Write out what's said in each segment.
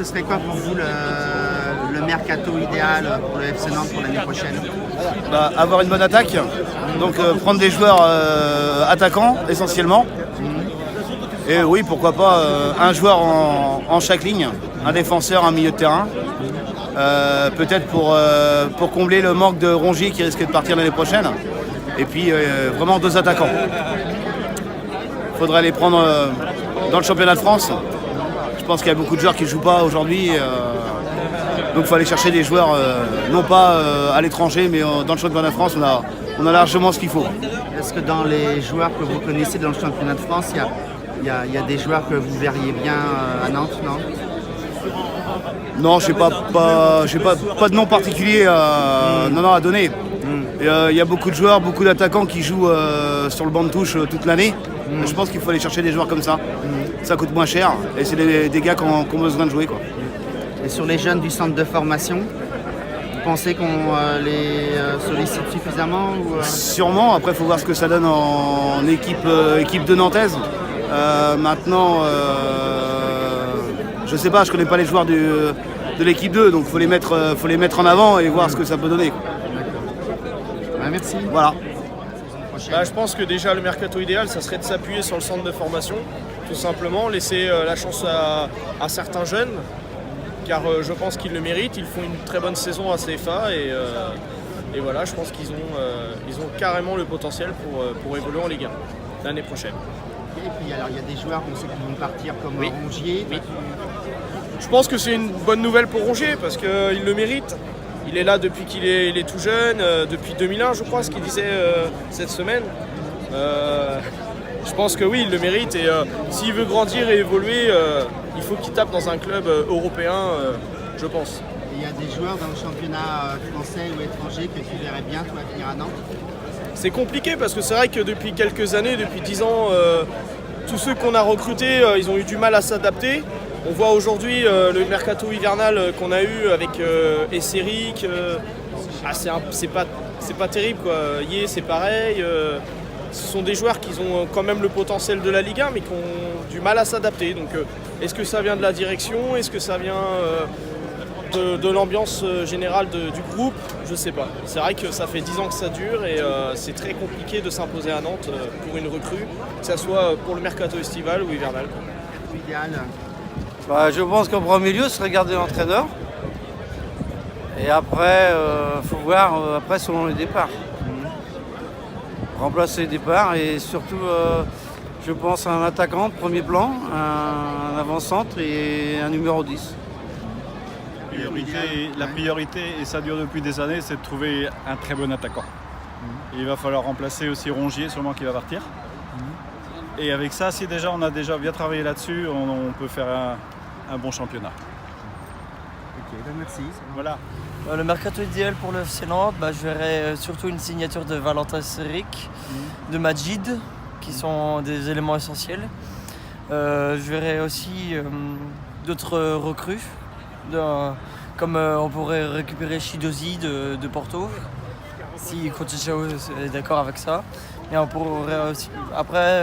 ce serait quoi pour vous le mercato idéal pour le FC Nantes pour l'année prochaine? Avoir une bonne attaque, donc prendre des joueurs attaquants essentiellement. Et oui, pourquoi pas un joueur en chaque ligne, un défenseur, un milieu de terrain. Peut-être pour combler le manque de Rongier qui risque de partir l'année prochaine. Et puis vraiment 2 attaquants. Il faudrait les prendre dans le championnat de France. Je pense qu'il y a beaucoup de joueurs qui ne jouent pas aujourd'hui. Donc il faut aller chercher des joueurs, non pas à l'étranger, mais dans le championnat de France, on a largement ce qu'il faut. Est-ce que dans les joueurs que vous connaissez dans le championnat de France, il y a des joueurs que vous verriez bien à Nantes, non? Non, je n'ai pas de nom particulier à donner. Il y a beaucoup de joueurs, beaucoup d'attaquants qui jouent sur le banc de touche toute l'année. Je pense qu'il faut aller chercher des joueurs comme ça. Ça coûte moins cher et c'est des gars qui ont besoin de jouer, quoi. Et sur les jeunes du centre de formation, vous pensez qu'on les sollicite suffisamment ou, Sûrement, après il faut voir ce que ça donne en équipe de Nantaise. Maintenant, je sais pas, je connais pas les joueurs de l'équipe 2, donc faut les mettre en avant et voir ce que ça peut donner. Ouais, merci. Voilà. Je pense que déjà le mercato idéal, ça serait de s'appuyer sur le centre de formation, tout simplement, laisser la chance à certains jeunes, car je pense qu'ils le méritent, ils font une très bonne saison à CFA et voilà, je pense qu'ils ont carrément le potentiel pour évoluer en Ligue 1 l'année prochaine. Et puis alors il y a des joueurs qu'on sait qui vont partir comme Rongier. Oui. Je pense que c'est une bonne nouvelle pour Rongier parce qu'il le mérite. Il est là depuis qu'il est tout jeune, depuis 2001 je crois, ce qu'il disait cette semaine. Je pense que oui, il le mérite et s'il veut grandir et évoluer, il faut qu'il tape dans un club européen, je pense. Et il y a des joueurs dans le championnat français ou étranger que tu verrais bien toi venir à Nantes? C'est compliqué parce que c'est vrai que depuis quelques années, depuis 10 ans, tous ceux qu'on a recrutés, ils ont eu du mal à s'adapter. On voit aujourd'hui le mercato hivernal qu'on a eu avec Esseric, c'est pas terrible quoi. Yé, c'est pareil. Ce sont des joueurs qui ont quand même le potentiel de la Ligue 1 mais qui ont du mal à s'adapter. Donc est-ce que ça vient de la direction? Est-ce que ça vient de l'ambiance générale du groupe? Je sais pas. C'est vrai que ça fait 10 ans que ça dure et c'est très compliqué de s'imposer à Nantes pour une recrue, que ce soit pour le mercato estival ou hivernal. Idéal. Je pense qu'en premier lieu, ce serait garder l'entraîneur. Et après, il faut voir après selon les départs. Remplacer les départs et surtout, je pense à un attaquant de premier plan, un avant-centre et un numéro 10. La priorité, et ça dure depuis des années, c'est de trouver un très bon attaquant. Et il va falloir remplacer aussi Rongier, sûrement qui va partir. Et avec ça, si déjà on a déjà bien travaillé là-dessus, on peut faire un bon championnat. Ok, merci. Voilà. Le mercato idéal pour le FC Nantes, je verrais surtout une signature de Valentin Esseric, de Majid, qui sont des éléments essentiels. Je verrais aussi d'autres recrues, comme on pourrait récupérer Chidozi de Porto, si Cotichao est d'accord avec ça. Et on pourrait aussi, après,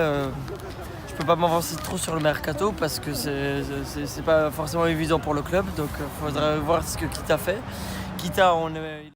je peux pas m'avancer trop sur le mercato parce que c'est pas forcément évident pour le club, donc il faudrait voir ce que Kita fait. Kita,